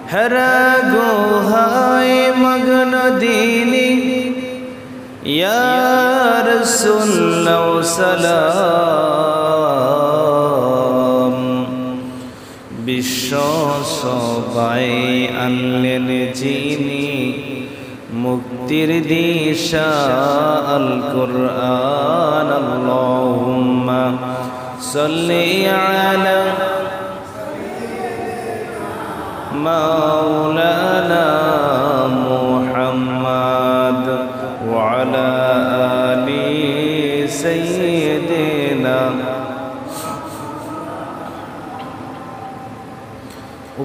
हरा गुहाए मगन दीनी या रसूलल्लाह सलाम বিশ্ব সবাই আনলেন যিনি মুক্তির দিশা আল কুরআন আল্লাহুম্মা সাল্লি আলা মাওলানা মুহাম্মদ ওয়া আলা আলি সাইয়্যিদিনা।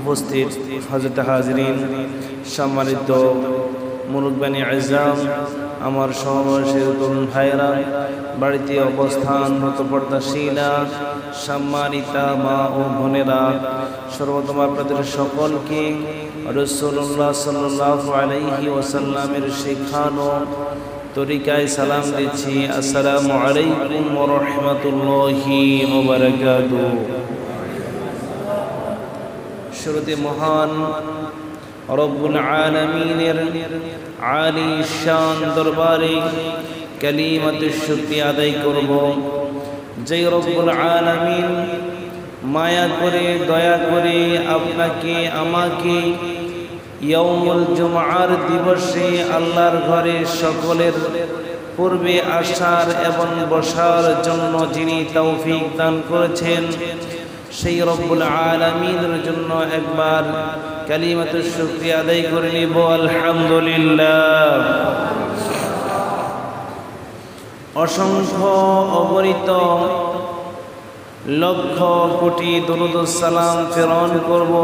উপস্থিত হযরত হাজরিন, সম্মানিত মুরব্বিয়ানে আযম, আমার সহবর্ষের তরুণ ভাইরা, বাড়িতে অবস্থানরত পর্দাশীলা, সম্মানিতা মা ও বোনেরা, সর্বপ্রথম আপনাদের সকলকে রাসূলুল্লাহ সাল্লাল্লাহু আলাইহি ওয়াসাল্লামের শেখানো তরিকায় সালাম দিচ্ছি। আসসালামু আলাইকুম ওয়া রাহমাতুল্লাহি ওয়া বারাকাতুহু। শুরুতে মহান রব্বুল আলামিনের আলী শান দরবারে কালিমাতুশ শুকরিয়া আদায় করব, যে রব্বুল আলামিন মায়া করে দয়া করে আপনাকে আমাকে ইয়াউমুল জুমআর দিবসে আল্লাহর ঘরে সকলের পূর্বে আসার এবং বসার জন্য যিনি তৌফিক দান করেছেন, সেই রব্বুল আলামিনের জন্য একবার কালিমাতুশ শুকরিয়া আদায় করে নিব। আলহামদুলিল্লাহ। অসংখ্য অগণিত লক্ষ কোটি দরুদ ও সালাম প্রেরণ করব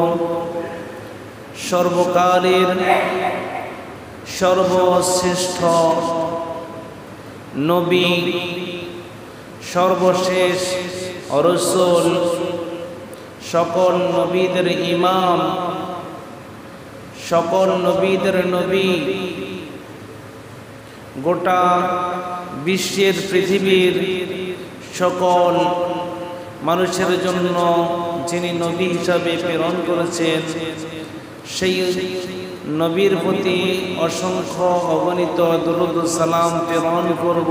সর্বকালের সর্বশ্রেষ্ঠ নবী, সর্বশেষ রাসূল, সকল নবীদের ইমাম, সকল নবীদের নবী, গোটা বিশ্বের পৃথিবীর সকল মানুষের জন্য যিনি নবী হিসাবে প্রেরণ করেছেন, সেই নবীর প্রতি অসংখ্য অগণিত দরুদ ও সালাম প্রেরণ করব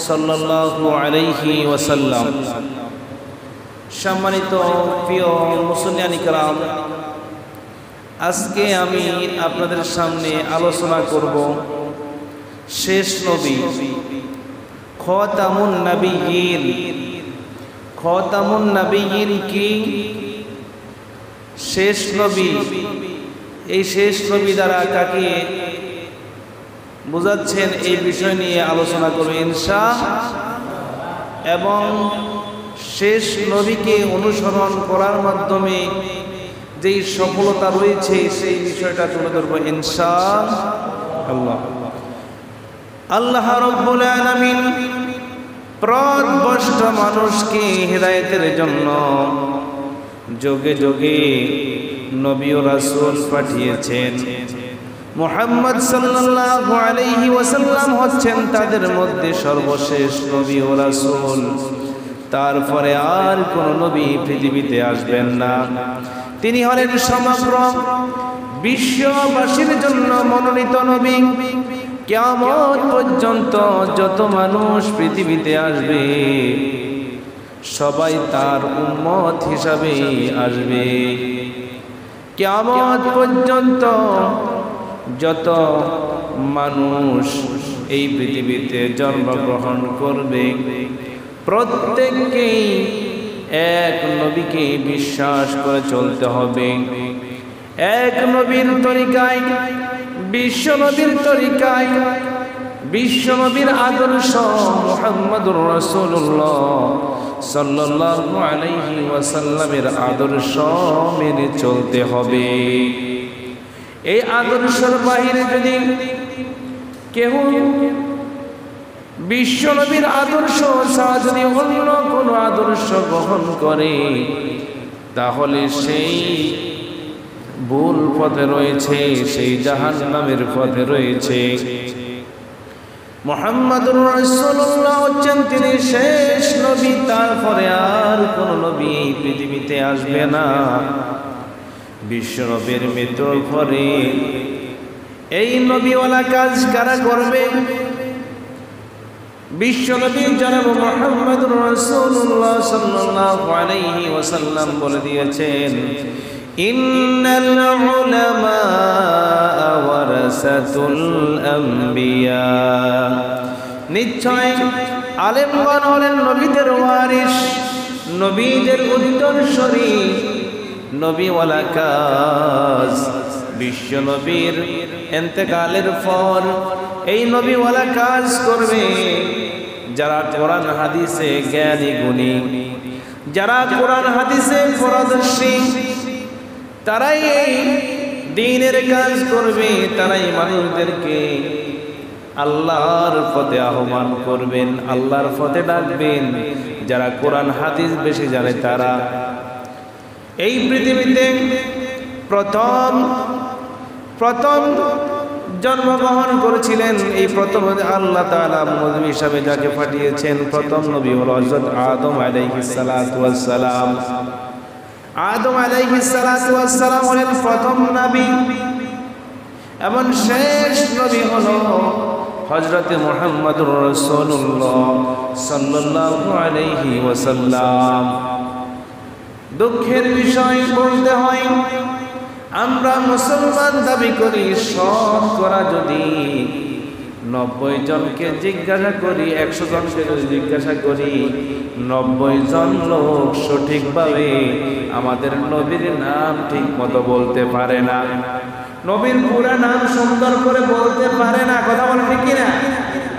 সাল্লাল্লাহু আলাইহি ওয়াসাল্লাম। সম্মানিত প্রিয় মুসলিয়ান ইকরাম, আজকে আমি আপনাদের সামনে আলোচনা করব শেষ নবী, খাতামুন নবিয়্যিন। খাতামুন নবিয়্যিন কি? শেষ নবী। এই শেষ নবী দ্বারা কাকে বোঝাচ্ছেন, এই বিষয় নিয়ে আলোচনা করব ইনশাআল্লাহ। এবং শেষ নবীকে অনুসরণ করার মাধ্যমে যেই সফলতা রয়েছে সেই বিষয়টা তুলে ধরব ইনশাআল্লাহ। আল্লাহ রাব্বুল আলামিন পথভ্রষ্ট মানুষকে হিদায়াতের জন্য যুগে যুগে নবী ও রাসূল পাঠিয়েছেন। মুহাম্মদ সাল্লাল্লাহু আলাইহি ওয়াসাল্লাম হচ্ছেন তাদের মধ্যে সর্বশেষ নবী ও রাসূল। তারপরে আর কোন নবী পৃথিবীতে আসবেন না। তিনি হলেন সমগ্র বিশ্ববাসীর জন্য মনোনীত নবী। কিয়ামত পর্যন্ত যত মানুষ পৃথিবীতে আসবে সবাই তার উম্মত হিসাবে আসবে। কিয়ামত পর্যন্ত যত মানুষ এই পৃথিবীতে জন্মগ্রহণ করবে প্রত্যেককেই এক নবীকে বিশ্বাস করে চলতে হবে। এক নবীর তরিকায়, বিশ্ব নবীর তরিকায়, বিশ্ব নবীর আদর্শ মুহাম্মদুর রাসূলুল্লাহ সাল্লাল্লাহু আলাইহি ওয়াসাল্লামের আদর্শ মেনে চলতে হবে। এই আদর্শের বাহিরে যদি কেউ বিশ্ব নবীর আদর্শ ছাড়া যদি অন্য কোনো আদর্শ গ্রহণ করে তাহলে সেই ভুল পথে রয়েছে, সেই জাহান্নামের পথে রয়েছে। মুহাম্মদুর রাসূলুল্লাহ হচ্ছেন তিনি শেষ নবী, তারপরে আর কোন নবী পৃথিবীতে আসবে না। বিশ্বনবীর মৃত্যুর পরে এই নবীওয়ালা কাজ কারা করবে? বিশ্বনবী জনাব মুহাম্মদুর রাসূলুল্লাহ সাল্লাল্লাহু আলাইহি ওয়াসাল্লাম বলে দিয়েছেন, ইন্নাল উলামা ওয়ারাসাতুল আম্বিয়া, নিশ্চয় আলেমগণ হলেন নবীদের ওয়ারিস, নবীদের উত্তরসূরি। নবীওয়ালা কাজ বিশ্বনবীর ইন্তেকালের পর এই নবীওয়ালা কাজ করবে যারা কোরআন হাদিসে জ্ঞানী গুণী, যারা কোরআন হাদিসে পারদর্শী, তারাই এই দ্বীনের কাজ করবে, তারাই মানুষদেরকে আল্লাহর পথে আহ্বান করবেন, আল্লাহর পথে ডাকবেন। যারা কোরআন হাদিস বেশি জানে তারা। এই পৃথিবীতে প্রথম জন্মগ্রহণ করেছিলেন, এই প্রথম আল্লাহ তাআলা নবী হিসাবে যাকে পাঠিয়েছেন, প্রথম নবী হল হযরত আদম আলাইহিস সালাতু ওয়াস সালাম। আদম আলাইহিস সালাতু ওয়াস সালাম হলেন প্রথম নবী, এবং শেষ নবী হল হযরত মুহাম্মদুর রাসূলুল্লাহ সাল্লাল্লাহু আলাইহি ওয়াসাল্লাম। দুঃখের বিষয় বলতে হয়, আমরা মুসলমান দাবি করি, শতকরা যদি 90 জনকে জিজ্ঞাসা করি, 100 জনকে যদি জিজ্ঞাসা করি, 90 জন লোক সঠিকভাবে আমাদের নবীর নাম ঠিক মতো বলতে পারে না, নবীর পুরা নাম সুন্দর করে বলতে পারে না। কথা বলেন ঠিক কিনা?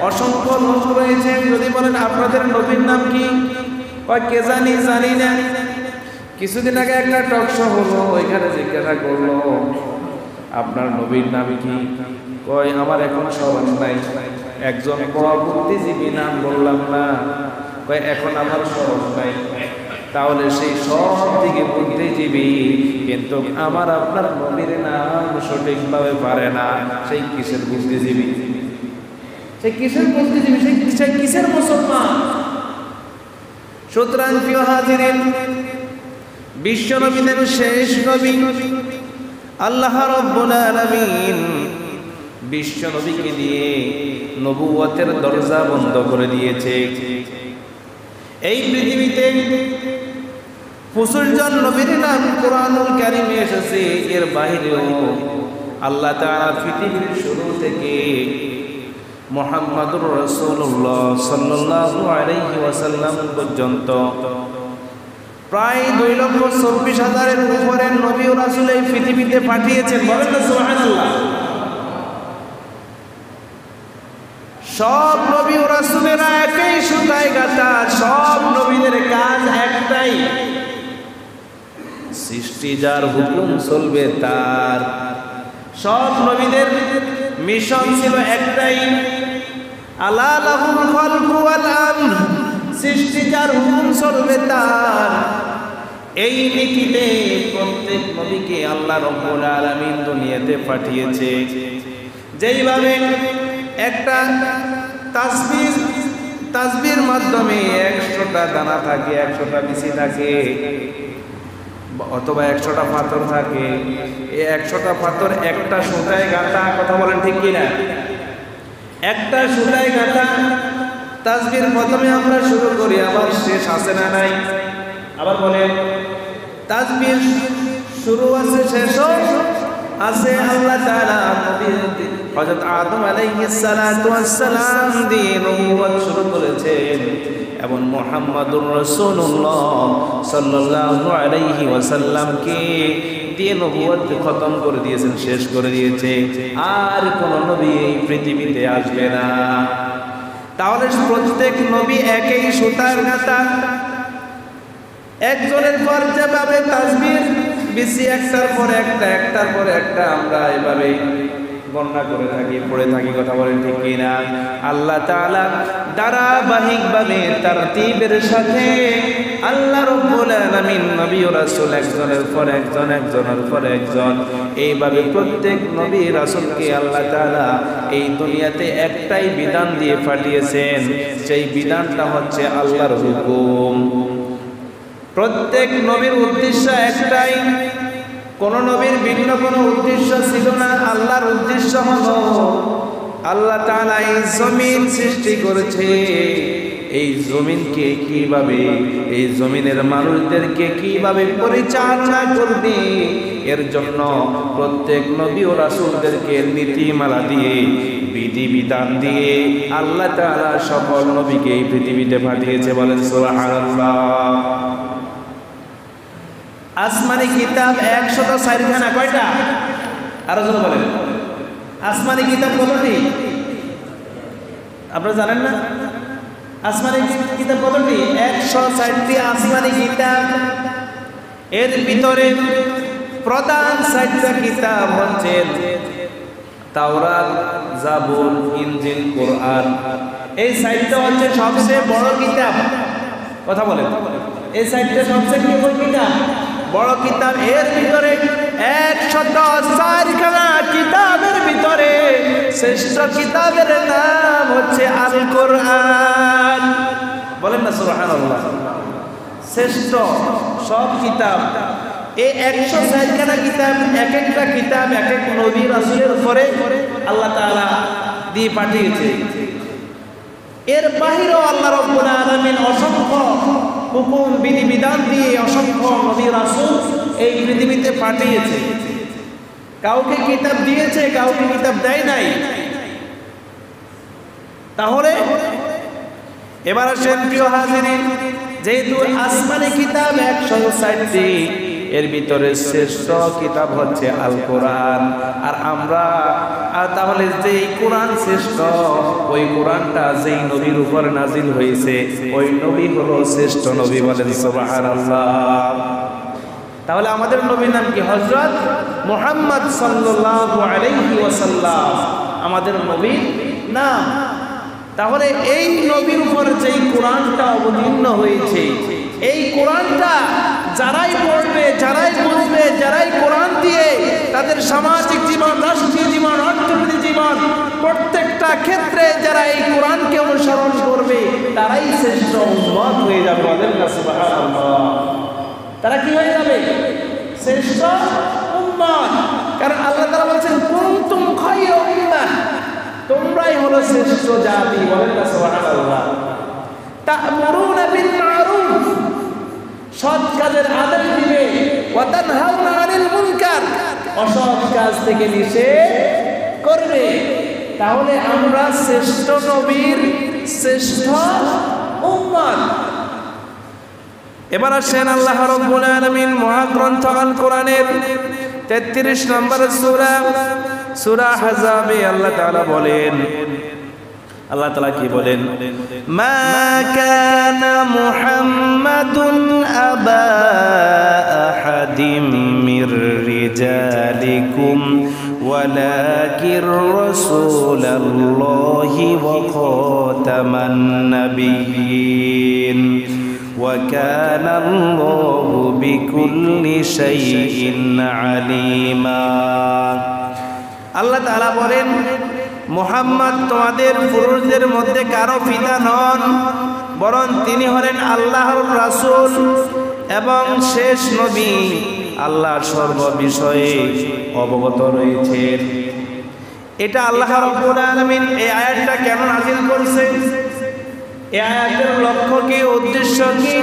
অসংখ্য লোক রয়েছে, যদি বলেন আপনাদের নবীর নাম কি, কয় কে জানি না। কিছুদিন আগে একটা টক শো হলো, ওইখানে জিজ্ঞাসা করলো আপনার নবীর নাম কি, কয় আমার এখন স্মরণ নাই। একজন বুদ্ধিজীবী নাম বললাম না, কয় এখন আমার স্মরণ নাই। তাহলে সেই সব দিকে বুদ্ধিজীবী, কিন্তু আমার আপনার নবীর নাম সঠিকভাবে পারে না। সেই কিসের বুদ্ধিজীবী? সেই কিসের বুদ্ধিজীবী? সেই কিসের মুসলমান? সুতরাং প্রিয় হাজিরিন, বিশ্ব নবীদের শেষ নবী আল্লাহ রাব্বুল আলামিন বিশ্ব নবীকে দিয়ে নবুয়তের দরজা বন্ধ করে দিয়েছে। এই পৃথিবীতে 25 জন নবীর নাম কোরআনুল কারীমে এসেছে। এর বাইরেও আল্লাহ তাআলা পৃথিবীর শুরু থেকে মুহাম্মদুর রাসূলুল্লাহ সাল্লাল্লাহু আলাইহি ওয়াসাল্লাম পর্যন্ত প্রায় 2,24,000-এর উপরে নবী ও রাসূল এই পৃথিবীতে পাঠিয়েছেন। বলেন না সুবহানাল্লাহ। সব নবী ও রাসূলেরা একই সুতায় গাঁথা, সব নবীদের কাজ একটাই, সৃষ্টি যার হুকুম চলবে তার। সব নবীদের মিশন ছিল একটাই, আলা লাহুল খালকু ওয়াল আমর, সৃষ্টি যার হুকুম চলবে তার। এই নীতিতে প্রত্যেক নবীকে আল্লাহ রাব্বুল আলামিন দুনিয়াতে পাঠিয়েছে। যেইভাবে একটা তাসবির মাধ্যমে 100টা দানা থাকে, 100টা বিচি থাকে, অথবা 100টা পাথর থাকে, এই 100টা পাথর একটা সুতায় গাঁথা। কথা বলেন ঠিক কিনা? একটা সুতায় গাঁথা তাসবির প্রথমে আমরা শুরু করি, আবার শেষ আছে না নাই? আবার বলেন, তাসবির শুরু আছে, শেষও আছে। আল্লাহ তাআলা নবী হযরত আদম আলাইহিস সালাতু ওয়াস সালাম দিয়ে নবুয়ত শুরু করেছেন, এবং মুহাম্মদুর রাসূলুল্লাহ সাল্লাল্লাহু আলাইহি ওয়াসাল্লামকে দিয়ে নবুয়ত খতম করে দিয়েছেন, শেষ করে দিয়েছে। আর কোন নবী এই পৃথিবীতে আসবে না। তাহলে প্রত্যেক নবী একই সুতার গাঁথা, একজনের পর যেভাবে তাসবির বিসি একটার পর একটা, একটার পর একটা আমরা এভাবে গণনা করে থাকি, পড়ে থাকি। কথা বলেন ঠিক কিনা? আল্লাহ তাআলা ধারাবাহিকভাবে তারতিবের সাথে আল্লাহ রাব্বুল আলামিন নবী ও রাসূল একজনের পর একজন, একজনের পর একজন, এইভাবে প্রত্যেক নবী রাসূলকে আল্লাহ তাআলা এই দুনিয়াতে একটাই বিধান দিয়ে পাঠিয়েছেন। সেই বিধানটা হচ্ছে আল্লাহর হুকুম। প্রত্যেক নবীর উদ্দেশ্য একটাই, কোন নবীর ভিন্ন কোনো উদ্দেশ্য ছিল না। আল্লাহর উদ্দেশ্য হলো আল্লাহ তাআলা এই জমিন সৃষ্টি করেছে, এই জমিনকে কিভাবে, এই জমিনের মানুষদেরকে কিভাবে পরিচালনা করবে, এর জন্য প্রত্যেক নবী ও রাসূলদেরকে নীতিমালা দিয়ে, বিধিবিধান দিয়ে আল্লাহ তাআলা সকল নবীকে এই পৃথিবীতে পাঠিয়েছে। বলেন সুবহানাল্লাহ। আসমানি কিতাব 104 খানা। কয়টা? আরো জোরে বলেন। আসমানি কিতাব কতটি আপনারা জানেন না? আসমানি কিতাব কতটি? 104টি আসমানি কিতাব। এর ভিতরে প্রধান 4টা কিতাব হচ্ছে তাওরাত, জাবুর, ইনজিল, কোরআন। এই 4টা হচ্ছে সবচেয়ে বড় কিতাব। কথা বলেন, এই 4টা সবচেয়ে কি বড় কিতাব? বড় কিতাব। এর ভিতরে 104 খানা কিতাবের ভিতরে শ্রেষ্ঠ কিতাবের নাম হচ্ছে আল কোরআন। বলেন না সুবহানাল্লাহ। শ্রেষ্ঠ সব কিতাব, এই 104 খানা কিতাব, এক একটা কিতাব এক এক নবী রাসূলের উপরে আল্লাহ তাআলা দিয়ে পাঠিয়েছে। এর বাহিরেও আল্লাহ রাব্বুল আলামিন অসংখ্য হুকুম বিধিবিধান দিয়ে অসংখ্য নবী রাসূল এই পৃথিবীতে পাঠিয়েছে। কাউকে কিতাব দিয়েছে, কাউকে কিতাব দেয় নাই। তাহলে এবার আসেন প্রিয় হাজিরিন, যেহেতু আসমানি কিতাব 104টি, এর ভিতরে শ্রেষ্ঠ কিতাব হচ্ছে আল কোরআন। আর আমরা তাহলে যেই কোরআন শ্রেষ্ঠ, ওই কোরআনটা যেই নবীর উপর নাজিল হয়েছে, ওই নবী হলো শ্রেষ্ঠ নবী। বলেন সুবহানাল্লাহ। তাহলে আমাদের নবীর নাম কি? হযরত মুহাম্মদ সাল্লাল্লাহু আলাইহি ওয়াসাল্লাম আমাদের নবীর নাম। তাহলে এই নবীর উপর যেই কোরআনটা অবতীর্ণ হয়েছে, এই কোরআনটা যারাই পড়বে, যারাই বুঝবে, যারাই কোরআন দিয়ে তাদের সামাজিক জীবন, রাষ্ট্রীয় জীবন, অর্থনৈতিক জীবন, প্রত্যেকটা ক্ষেত্রে যারা এই কোরআনকে অনুসরণ করবে, তারাই শ্রেষ্ঠ উম্মত হয়ে যাবে। বলেন না সুবহানাল্লাহ। তারা কি হয়ে যাবে? শ্রেষ্ঠ উম্মত। কারণ আল্লাহ তাআলা বলেছেন কুনতুম খায়রা উম্মাহ, তোমরাই হলো শ্রেষ্ঠ জাতি। বলেন না সুবহানাল্লাহ। তা'মুরুনা বিল মা'রুফ, সৎ কাজের আদেশ দিবে, ওয়া তানহাউনা আনিল মুনকার, অসৎ কাজ থেকে নিষেধ করবে। তাহলে আমরা শ্রেষ্ঠ নবীর শ্রেষ্ঠ উম্মত। এবার আসেন আল্লাহ রাব্বুল আলামিন মহাগ্রন্থ আল কোরআনের 33 নম্বর সূরা, সূরা আহজাবে আল্লাহ তাআলা বলেন, আল্লাহ তাআলা কি বলেন? মা কানা মুহাম্মাদুন আবা আহাদিম মির রিজালিকুম ওয়ালাকির রাসূলুল্লাহি ওয়া খাতামান নাবিয়্যিন ওয়া কানা আল্লাহু বিকুল্লি শাইইন আলিমা। আল্লাহ তাআলা বলেন, মুহাম্মদ তোমাদের পুরুষদের মধ্যে কারো পিতা নন, বরং তিনি হলেন আল্লাহর রাসূল এবং শেষ নবী। আল্লাহর সর্ব বিষয়ে অবগত রয়েছেন। এটা আল্লাহ রাব্বুল আলামিন এই আয়াতটা কেন নাযিল করেছেন? এই আয়াতের লক্ষ্য কি, উদ্দেশ্য কি?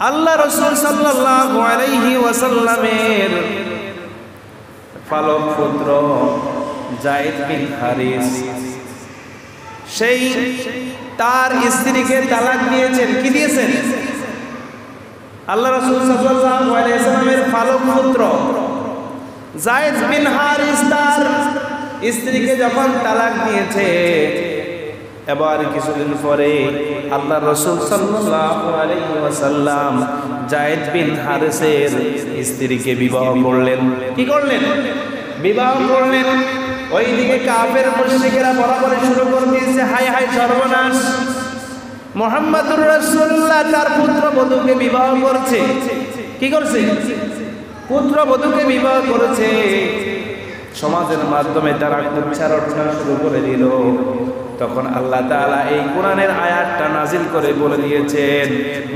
আল্লাহ রাসূল সাল্লাল্লাহু আলাইহি ওয়াসাল্লামের পালক পুত্র যায়েদ বিন হারিস, সেই তার স্ত্রীকে তালাক দিয়েছেন। কি দিয়েছেন? আল্লাহ রাসূল সাল্লাল্লাহু আলাইহি ওয়াসাল্লামের পালক পুত্র যায়েদ বিন হারিস তার স্ত্রীকে যখন তালাক দিয়েছে, এবার কিছুদিন পরে আল্লাহ রাসূল সাল্লাল্লাহু আলাইহি ওয়াসাল্লাম যায়েদ বিন হারিসের স্ত্রীকে বিবাহ করলেন। কি করলেন? বিবাহ করলেন। ওইদিকে কাফের মুশরিকেরা বরাবর শুরু করে দিয়েছে, হায় হায় সর্বনাশ, মুহাম্মদুর রাসূলুল্লাহ তার পুত্রবধূকে বিবাহ করছে। কি করছে? পুত্রবধূকে বিবাহ করেছে। সমাজের মাধ্যমে তারা কুচ্ছা রটনা শুরু করে দিল। তখন আল্লাহ তাআলা এই কোরআনের আয়াতটা নাজিল করে বলে দিয়েছেন,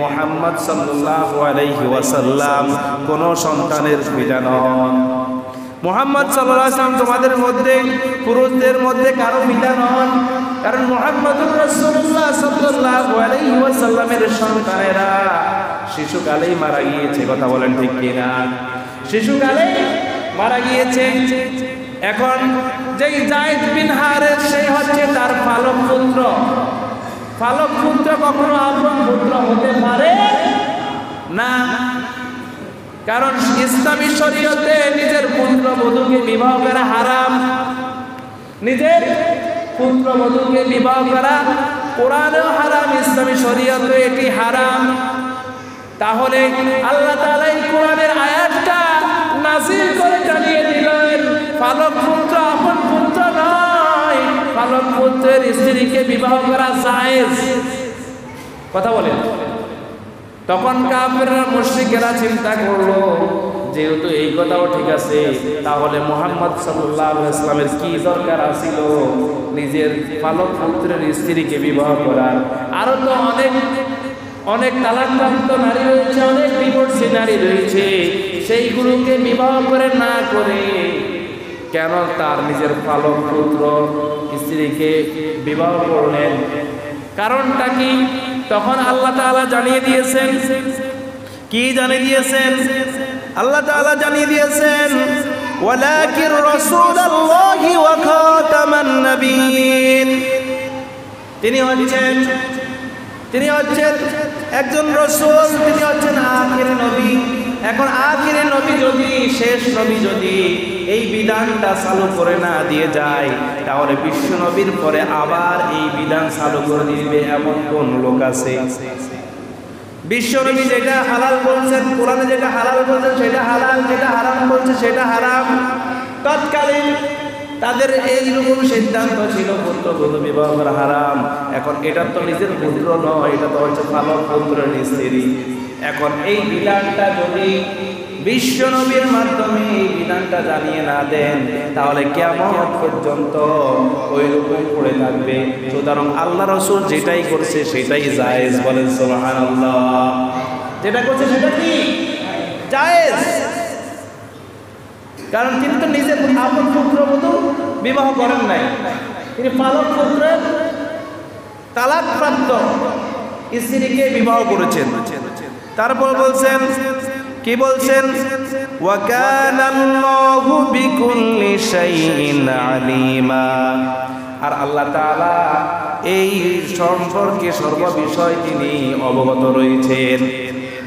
মুহাম্মদ সাল্লাল্লাহু আলাইহি ওয়াসাল্লাম কোন সন্তানের পিতা নন। মুহাম্মদ সাল্লাল্লাহু আলাইহি ওয়াসাল্লাম তোমাদের মধ্যে পুরুষদের মধ্যে কারো পিতা নন, কারণ মুহাম্মদুর রাসূলুল্লাহ সাল্লাল্লাহু আলাইহি ওয়াসাল্লামের সন্তানেরা শিশুকালেই মারা গিয়েছে। কথা বলেন ঠিক কিনা? শিশুকালেই মারা গিয়েছে। এখন যেই যায়েদ বিন হারেস সেই হচ্ছে তার পালক পুত্র। পালক পুত্র কখনো আপন পুত্র হতে পারে না, কারণ ইসলামী শরীয়তে নিজের পুত্রবধূকে বিবাহ করা হারাম। নিজের পুত্রবধূকে বিবাহ করা কোরআনেও হারাম, ইসলামী শরীয়তে এটি হারাম। তাহলে আল্লাহ তাআলা এই কোরআনের আয়াতটা নাযিল করে জানিয়ে দিলেন, পালক পুত্র আপন পুত্র নয়, পালক পুত্রের স্ত্রীকে বিবাহ করা জায়েজ। কথা বলেন। তখন কাফেররা মুশরিকেরা চিন্তা করলো, যেহেতু এই কথাও ঠিক আছে, তাহলে মুহাম্মদ সাল্লাল্লাহু আলাইহি ওয়াসাল্লামের কি দরকার ছিল নিজের পালক পুত্রের স্ত্রীকে বিবাহ করার? আরো তো অনেক তালাকপ্রাপ্ত নারী রয়েছে, অনেক ডিভোর্সি নারী রয়েছে, সেইগুলোকে বিবাহ করে না করে কেন তার নিজের পালক পুত্র স্ত্রীকে বিবাহ করলেন? কারণটা কি? তখন আল্লাহ তাআলা জানিয়ে দিয়েছেন। কি জানিয়ে দিয়েছেন? আল্লাহ তাআলা জানিয়ে দিয়েছেন, ওয়ালাকিন রাসূলুল্লাহি ওয়া খাতামান নবিয়্যিন। তিনি হচ্ছেন একজন রাসূল, তিনি হচ্ছেন আখিরের নবী। এখন আখিরের নবী যদি, শেষ নবী যদি এই বিধানটা চালু করে না দিয়ে যায়, তাহলে বিশ্ব নবীর পরে আবার এই বিধান চালু করে দিবে এমন কোন লোক আছে? বিশ্ব নবী যেটা হালাল বলছেন, কোরআনে যেটা হালাল বলছেন সেটা হালাল, যেটা হারাম বলছে সেটা হারাম, তৎকালীন তাদের এইরকম সিদ্ধান্ত ছিল পুত্রবধূ বিবাহ করা হারাম। এখন এটা তো নিজের পুত্র নয়, এটা তো হচ্ছে পালক পুত্রের স্ত্রী। এখন এই বিধানটা যদি বিশ্ব নবীর মাধ্যমে এই বিধানটা জানিয়ে না দেন, তাহলে কিয়ামত পর্যন্ত ওই রকম পড়ে থাকবে। সুতরাং আল্লাহ রাসূল যেটাই করছে সেটাই জায়েজ। বলেন সুবহানাল্লাহ। যেটা করছে সেটা কি জায়েজ, কারণ তিনি তো নিজের আপন পুত্রবধূ বিবাহ করেন নাই, তিনি পালক পুত্রের তালাকপ্রাপ্ত স্ত্রীকে বিবাহ করেছেন। তারপর বলছেন, কি বলছেন? ওয়া কানাল্লাহু বিকুল্লি শাইইন আলিমা। আর আল্লাহ তাআলা এই সম্পর্কে সর্ববিষয় তিনি অবগত রয়েছেন।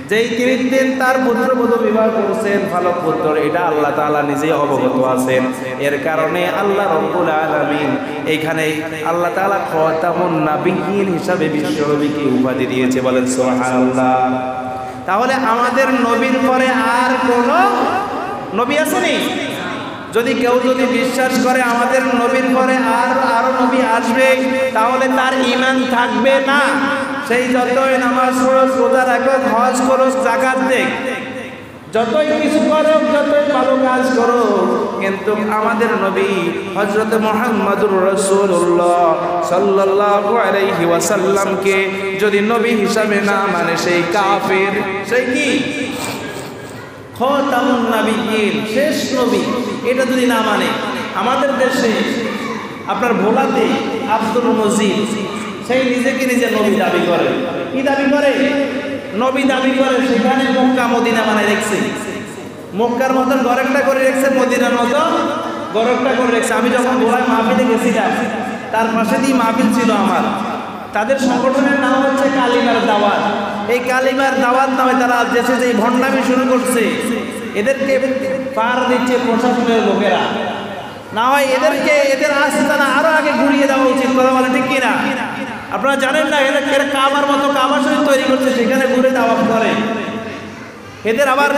যেই দিন তার পুত্রবধূ বিবাহ করছেন পালক পুত্র, এটা আল্লাহ তাআলা নিজেই অবগত আছেন। এর কারণে আল্লাহ রাব্বুল আলামিন এখানে আল্লাহ তাআলা খাতামুন নাবিয়্যিন হিসাবে বিশ্ব নবীকে উপাধি দিয়েছে। বলেন সুবহানাল্লাহ। তাহলে আমাদের নবীর পরে আর কোন নবী আসেনি? যদি কেউ বিশ্বাস করে আমাদের নবীর পরে আরো নবী আসবে, তাহলে তার ঈমান থাকবে না। সেই যতই নামাজ পড়ো, রোজা রাখো, হজ করো, যাকাত দেখ, যতই কিছু করো, যতই ভালো কাজ করো, কিন্তু আমাদের নবী হযরত মুহাম্মদুর রাসূলুল্লাহ সাল্লাল্লাহু আলাইহি ওয়াসাল্লামকে যদি নবী হিসাবে না মানে সেই কাফের, সেই কি খাতামুন নাবিয়্যিন, শেষ নবী, এটা যদি না মানে। আমাদের দেশে আপনার ভোলাতে আব্দুল মজিদ সেই নিজেকে নিজে নবী দাবি করে। কি দাবি করে? নবী দাবি করে। সেখানে মক্কা মদিনা বানায় রেখেছে, মক্কার মতন ঘর একটা করে রেখেছে, মদিনার মতন ঘর একটা করে রেখেছে। আমি যখন ভোলায় মাহফিলে গেছিলাম, তার পাশে দিয়ে মাহফিল ছিল আমার। তাদের সংগঠনের নাম হচ্ছে কালিমার দাওয়াত। এই কালিমার দাওয়াত নামে তারা দেশে যে ভণ্ডামি শুরু করছে, এদেরকে পার দিচ্ছে প্রশাসনের লোকেরা। না হয় এদের আস্তানা আরো আগে ঘুরিয়ে দেওয়া উচিত। কথা বলে ঠিক কিনা? আপনারা জানেন না, এরা কাবার মতো কাবা শরীফ তৈরি করছে, সেখানে ঘুরে দাওয়াত করে। এদের আবার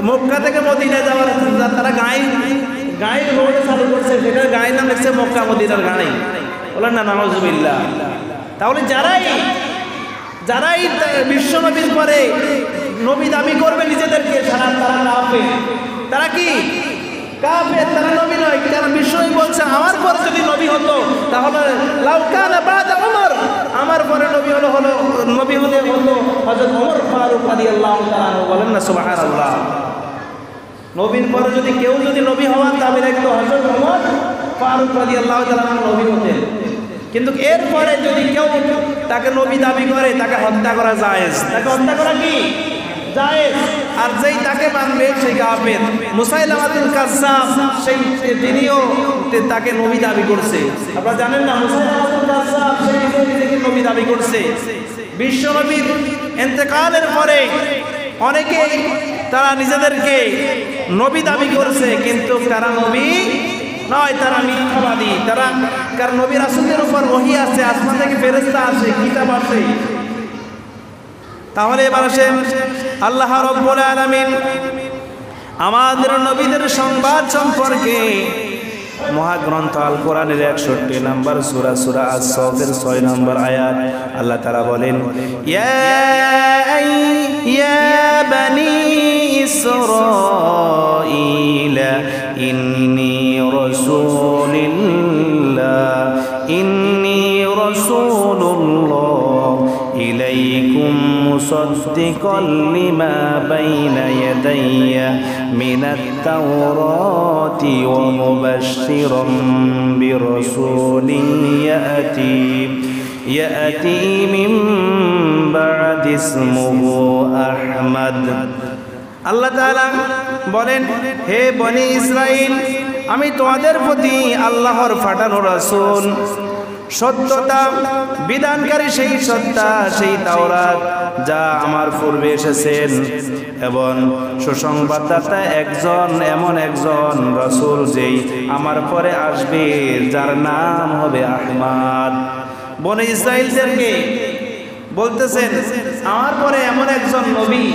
মক্কা থেকে মদিনায় যাওয়ার তারা গাড়ি রোডে চালু করছে, সেটার গাড়ির নাম লিখছে মক্কা মদিনার গাড়ি। বলেন না নাউজুবিল্লাহ। তাহলে যারাই বিশ্ব নবীর পরে নবী দাবি করবে নিজেদেরকে, তারা কাফের। তারা কি? কাফের, তারা নবী নয়। কারণ বিশ্বনবী বলছেন আমার পরে যদি নবী হতো তাহলে লাউ কানা বাদা উমর, আমার পরে নবী হলো হযরত ওমর ফারুক রাদিয়াল্লাহু তাআলা। বলেন না সুবহানাল্লাহ। নবীর পরে যদি কেউ যদি নবী হওয়ার দাবি রাখতো হযরত ওমর ফারুক রাদিয়াল্লাহু তাআলা নবী হতেন। কিন্তু এরপরে যদি কেউ তাকে নবী দাবি করে তাকে হত্যা করা জায়েজ। তাকে হত্যা করা কি জায়েজ। আর যেই তাকে মানবে সেই কাফের। মুসাইলামাতুল কাজ্জাব সেই তিনিও তাকে নবী দাবি করছে। আপনারা জানেন না মুসাইলামাতুল কাজ্জাব সেই নিজেকে নবী দাবি করছে। বিশ্ব নবীর ইন্তেকালের পরে অনেকে তারা নিজেদেরকে নবী দাবি করছে, কিন্তু তারা নবী নয়, তারা মিথ্যাবাদী। তারা কারণ নবী রাসূলের উপর ওহী আছে, আসমান থেকে ফেরেশতা আসে, কিতাব আসে। তাহলে এবার আসেন আল্লাহ রাব্বুল আলামিন আমাদের নবীদের সংবাদ সম্পর্কে মহাগ্রন্থ আল কোরআনের 61 নম্বর সূরা সূরা আস-সাফের 6 নম্বর আয়াত আল্লাহ তাআলা বলেন, ইয়া বানি ইসরাঈল ইন্নী রাসূলুল্লাহ ইলাইকুম মুসাদ্দিকাল লিমা বাইনা ইয়াদাইয়া মিনাত তাওরাতি ওয়া মুবাশশিরাম বিরাসূলিন ইয়াতি মিন বা'দি ইসমুহু আহমদ। আল্লাহ তাআলা বলেন, হে বনি ইসরাইল, আমি তোমাদের প্রতি আল্লাহর পাঠানো রাসূল, সত্যতা বিধানকারী সেই সত্তা, সেই তাওরাত যা আমার পূর্বে এসেছেন, এবং সুসংবাদদাতা এমন একজন রাসূল যেই আমার পরে আসবে, যার নাম হবে আহমদ। বনি ইসরাইলদেরকে বলতেছেন আমার পরে এমন একজন নবী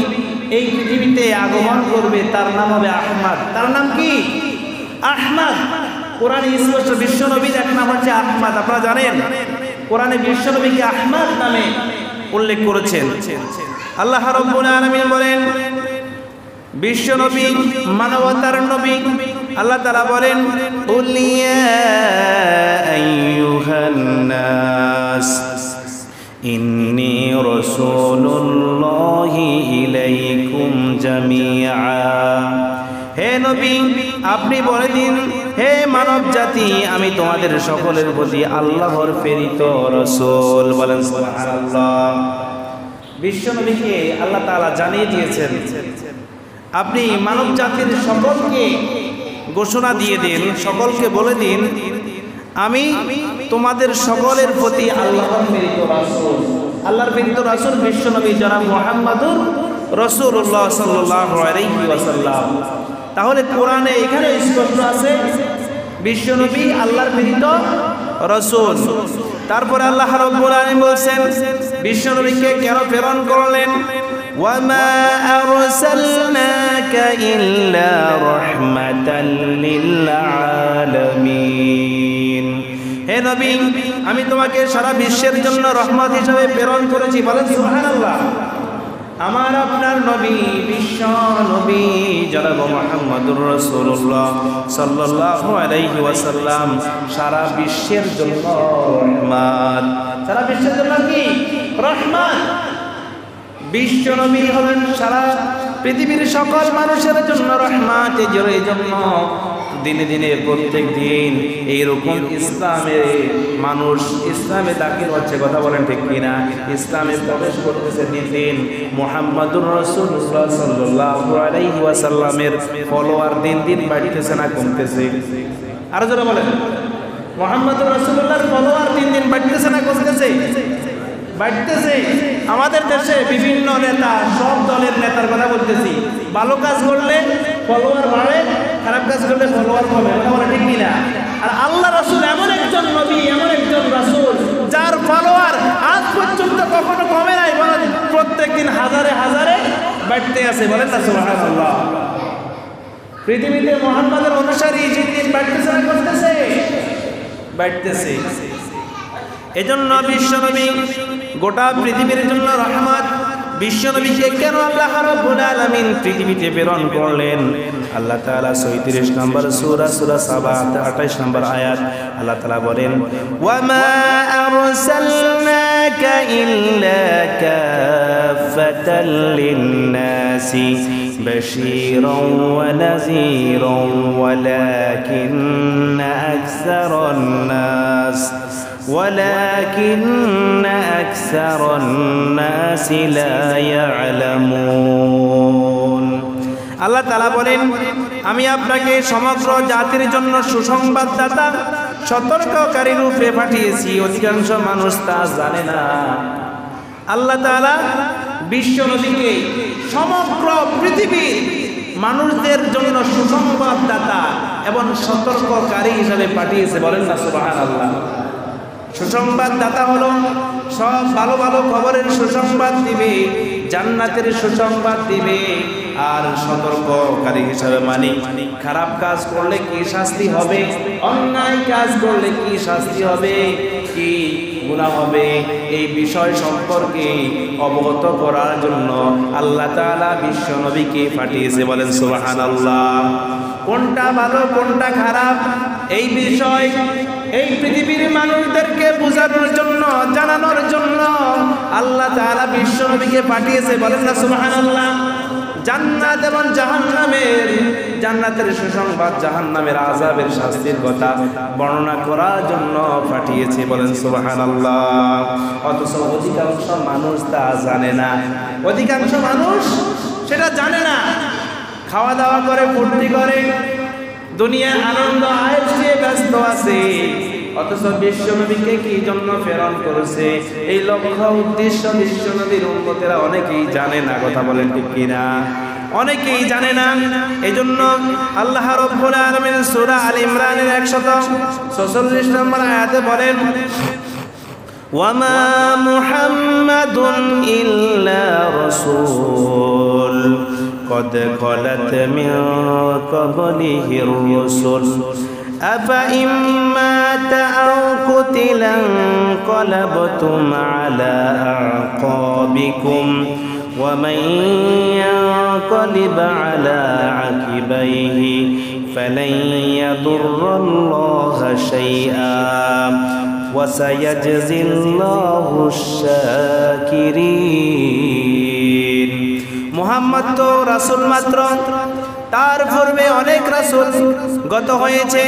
এই পৃথিবীতে আগমন করবে, তার নাম হবে আহমদ। তার নাম কি? আহমদ। কোরআনে স্পষ্ট বিশ্ব নবীর এক নাম হচ্ছে আহমদ। আপনারা জানেন কোরআনে বিশ্ব নবীকে আহমদ নামে উল্লেখ করেছেন। আল্লাহ রাব্বুল আলামিন বলেন বিশ্ব নবী মানবতার নবী। আল্লাহ তাআলা বলেন, কুল ইয়া আইয়ুহান নাস ইন্নী রাসূলুল্লাহি ইলাইকুম জামিআ। হে নবী, আপনি বলে দিন, হে মানব জাতি, আমি তোমাদের সকলের প্রতি আল্লাহর প্রেরিত রাসূল। বলেন সুবহানাল্লাহ। বিশ্ব নবীকে আল্লাহ তাআলা জানিয়ে দিয়েছেন, আপনি মানব জাতির সকলকে ঘোষণা দিয়ে দিন, সকলকে বলে দিন, আমি তোমাদের সকলের প্রতি আল্লাহর প্রেরিত রাসূল। আল্লাহর প্রেরিত রাসূল বিশ্ব নবী জনাব মুহাম্মদুর রাসূলুল্লাহ সাল্লাল্লাহু আলাইহি ওয়াসাল্লাম। তাহলে কোরআনে এখানে স্পষ্ট আছে বিশ্ব নবী আল্লাহর প্রেরিত রাসূল। তারপরে আল্লাহ রাব্বুল আলামিন বলেন বিশ্ব নবীকে কেন প্রেরণ করলেন, ওয়ামা আরসালনাকা ইল্লা রাহমাতাল লিল আলামিন। হে নবী, আমি তোমাকে সারা বিশ্বের জন্য রহমত হিসেবে প্রেরণ করেছি। বলেন সুবহানাল্লাহ। আমার আপনার নবী বিশ্ব নবী জনাব মুহাম্মদুর রাসূলুল্লাহ সাল্লাল্লাহু আলাইহি ওয়াসাল্লাম সারা বিশ্বের জন্য রহমত। সারা বিশ্বের জন্য কি? রহমত। বিশ্ব নবী হলেন সারা পৃথিবীর সকল মানুষের জন্য রহমত। এই জন্য দিনে দিনে প্রত্যেক দিন এইরকম মানুষ ইসলামে দাখিল হচ্ছে। কথা বলেন ঠিক কিনা? ইসলামে প্রবেশ করতেছে দিন দিন। মুহাম্মদুর রাসূলুল্লাহ সাল্লাল্লাহু আলাইহি ওয়াসাল্লামের ফলোয়ার দিন দিন বাড়তেছে না কমতেছে? আরো জোরে বলেন, মুহাম্মদুর রাসূলুল্লাহর ফলোয়ার দিন দিন বাড়তেছে না কমতেছে? বাড়তেছে। আমাদের দেশে বিভিন্ন নেতা, সব দলের নেতার কথা বলতেছি, ভালো কাজ করলে ফলোয়ার বাড়ে, খারাপ কাজ করলে ফলোয়ার কমে। কথা বলে ঠিক কিনা? আর আল্লাহ রাসূল এমন একজন নবী, এমন একজন রাসূল যার ফলোয়ার আজ পর্যন্ত কখনো কমে নাই, বলেন প্রত্যেকদিন হাজারে হাজারে বাড়তে আছে। বলেন না সুবহানাল্লাহ। পৃথিবীতে মুহাম্মদের অনুসারী দিন দিন বাড়তেছে না কমতেছে? বাড়তেছে। এজন্য বিশ্বনবী গোটা পৃথিবীর জন্য রহমত। বিশ্বনবীকে কেন আল্লাহ রাব্বুল আলামিন পৃথিবীতে প্রেরণ করলেন? আল্লাহ তাআলা ৩৬ নম্বর সূরা সাবা ২৮ নম্বর আয়াত আল্লাহ তাআলা বলেন, ওয়া মা আরসালনাকা ইল্লা কাফাতাল লিন-নাসি বাশীরান ওয়া নাযীরান ওয়ালাকিন্না আকসারান নাসি লা ইয়ালামুন। আল্লাহ তাআলা বলেন, আমি আপনাকে সমগ্র জাতির জন্য সুসংবাদদাতা সতর্ককারী রূপে পাঠিয়েছি, অধিকাংশ মানুষ তা জানে না। আল্লাহ তাআলা বিশ্ব নবীকে সমগ্র পৃথিবীর মানুষদের জন্য সুসংবাদদাতা এবং সতর্ককারী হিসাবে পাঠিয়েছে। বলেন না সুবহানাল্লাহ। সুসংবাদদাতা হলো সব ভালো ভালো খবরের সুসংবাদ দিবে, জান্নাতের সুসংবাদ দিবে। আর সতর্ককারী হিসাবে মানে খারাপ কাজ করলে কি শাস্তি হবে, অন্যায় কাজ করলে কি শাস্তি হবে, কি গুনাহ হবে, এই বিষয় সম্পর্কে অবগত করার জন্য আল্লাহ তাআলা বিশ্ব নবীকে পাঠিয়েছে। বলেন সুবহানাল্লাহ। কোনটা ভালো কোনটা খারাপ এই বিষয় এই পৃথিবীর মানুষদেরকে বোঝানোর জন্য, জানানোর জন্য আল্লাহ তাআলা বিশ্ব নবীকে পাঠিয়েছে। বলেন না সুবহানাল্লাহ। জান্নাত এবং জাহান্নামের, জান্নাতের সুসংবাদ, জাহান্নামের আযাবের শাস্তির কথা বর্ণনা করার জন্য পাঠিয়েছে। বলেন সুবহানাল্লাহ। অথচ অধিকাংশ মানুষ তা জানে না। অধিকাংশ মানুষ সেটা জানে না। খাওয়া দাওয়া করে, ফুর্তি করে, দুনিয়ার আনন্দ আয়েশ নিয়ে ব্যস্ত আছে। অথচ বিশ্বনবীকে কি জন্য প্রেরণ করেছে এই লক্ষ্য উদ্দেশ্য বিশ্বনবীর উম্মতেরা অনেকেই জানে না। কথা বলেন ঠিক কিনা? অনেকেই জানে না। এজন্য আল্লাহ রাব্বুল আলামিন সূরা আল ইমরানের ১৪৬ নম্বর আয়াতে বলেন, ওয়ামা মুহাম্মাদুন ইল্লা রাসূল قد خلت من قبله الرسل أفإن مات أو قتل انقلبتم على أعقابكم ومن ينقلب على عقبيه فلن يضر الله شيئا وسيجزي الله الشاكرين। মুহাম্মদ তো রাসূল মাত্র, তার পূর্বে অনেক রাসূল গত হয়েছে।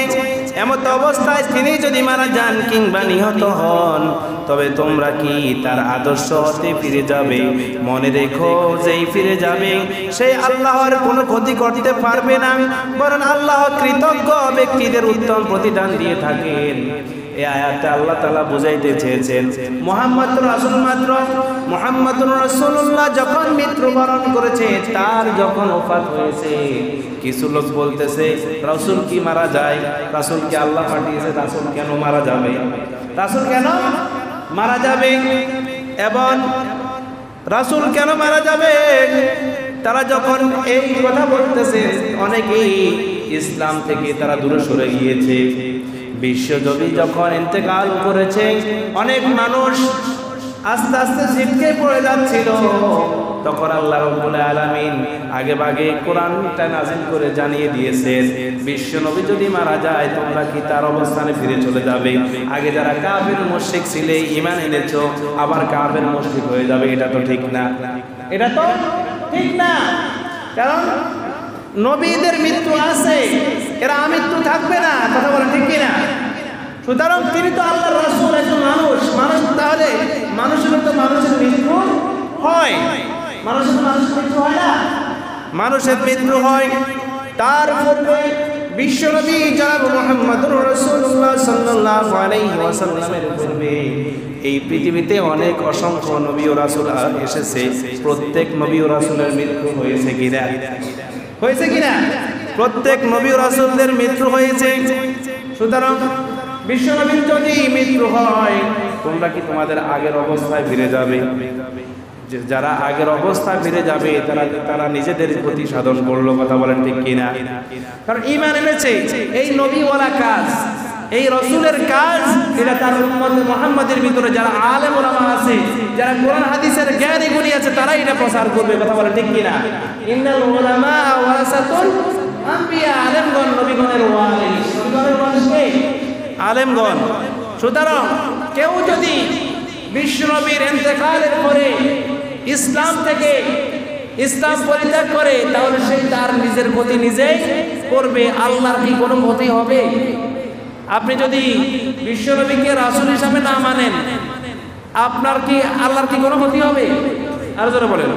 এমত অবস্থায় তিনি যদি মারা যান কিংবা নিহত হন, তবে তোমরা কি তার আদর্শ হতে ফিরে যাবে? মনে রেখো, যেই ফিরে যাবে সেই আল্লাহর কোনো ক্ষতি করতে পারবে না, বরং আল্লাহ কৃতজ্ঞ ব্যক্তিদের উত্তম প্রতিদান দিয়ে থাকেন। এই আয়াতে আল্লাহ তাআলা বুঝাইতে চেয়েছেন মুহাম্মদ রাসূল মাত্র। মুহাম্মদুর রাসূলুল্লাহ যখন মৃত্যুবরণ করেছে, তার যখন ওফাত হয়েছে, কিছু লোক বলতেছে রাসূল কি মারা যায়? রাসূল কি আল্লাহ পাঠিয়েছে? রাসূল কেন মারা যাবে? রাসূল কেন মারা যাবে? এবং রাসূল কেন মারা যাবে? তারা যখন এই কথা বলতেছে, অনেকেই ইসলাম থেকে তারা দূরে সরে গিয়েছে। বিশ্বনবী যখন ইন্তেকাল করেছে, অনেক মানুষ আস্তে আস্তে ছিটকে পড়ে যাচ্ছিল। তখন আল্লাহ রাব্বুল আলামিন আগে ভাগে কোরআনটা নাযিল করে জানিয়ে দিয়েছেন, বিশ্বনবী যদি মারা যায় তোমরা কি তার অবস্থানে ফিরে চলে যাবে? আগে যারা কাফের মুশরিক ছিলে, ঈমান এনেছো, আবার কাফের মুশরিক হয়ে যাবে। এটা তো ঠিক না, এটা তো ঠিক না। কারণ নবীদের মৃত্যু আছে, এরা আমৃত্যু থাকবে না। কথা বলেন ঠিক কিনা? সুতরাং তিনি তো আল্লাহর রাসূল, একজন মানুষ। মানুষ তাহলে মানুষের তো মানুষের মৃত্যু হয়, মানুষের মৃত্যু হয় না? মানুষের মৃত্যু হয়। তার পূর্বে বিশ্বনবী জনাব মুহাম্মদুর রাসূলুল্লাহ সাল্লাল্লাহু আলাইহি ওয়াসাল্লামের পূর্বে এই পৃথিবীতে অনেক অসংখ্য নবী ও রাসূল এসেছে। প্রত্যেক নবী ও রাসূলের মৃত্যু হয়েছে কিনা? হয়েছে কিনা? প্রত্যেক নবী ও রাসূলদের মৃত্যু হয়েছে। সুতরাং বিশ্বনবীর যদি মৃত্যু হয়, তোমরা কি তোমাদের আগের অবস্থায় ফিরে যাবে? যারা আগের অবস্থায় ফিরে যাবে তারা নিজেদের ক্ষতি সাধন করলো। কথা বলেন ঠিক কিনা? কারণ ঈমান এনেছে, এই নবীওয়ালা কাজ এই রসুলের কাজ এটা তার উম্মত মুহাম্মাদের ভিতরে যারা আলেম ওলামা আছে, যারা কোরআন হাদিসের জ্ঞানী গুণী আছে, তারাই এটা প্রচার করবে। কথা বলে ঠিক কিনা? ইন্নাল উলামা ওয়ারাসাতুল আম্বিয়া, আলেমগণ নবীগণের ওয়ারিস। নবীগণের ওয়ারিসকে আলেমগণ। সুতরাং কেউ যদি বিশ্বনবীর ইন্তেকালের পরে ইসলাম থেকে ইসলাম পরিত্যাগ করে, তাহলে সে তার নিজের ক্ষতি নিজেই করবে। আল্লাহর কি কোনো ক্ষতি হবে? আপনি যদি বিশ্বনবীকে রাসূল হিসাবে না মানেন, আপনার কি আল্লাহর কি কোনো ক্ষতি হবে? আর যারা বলেন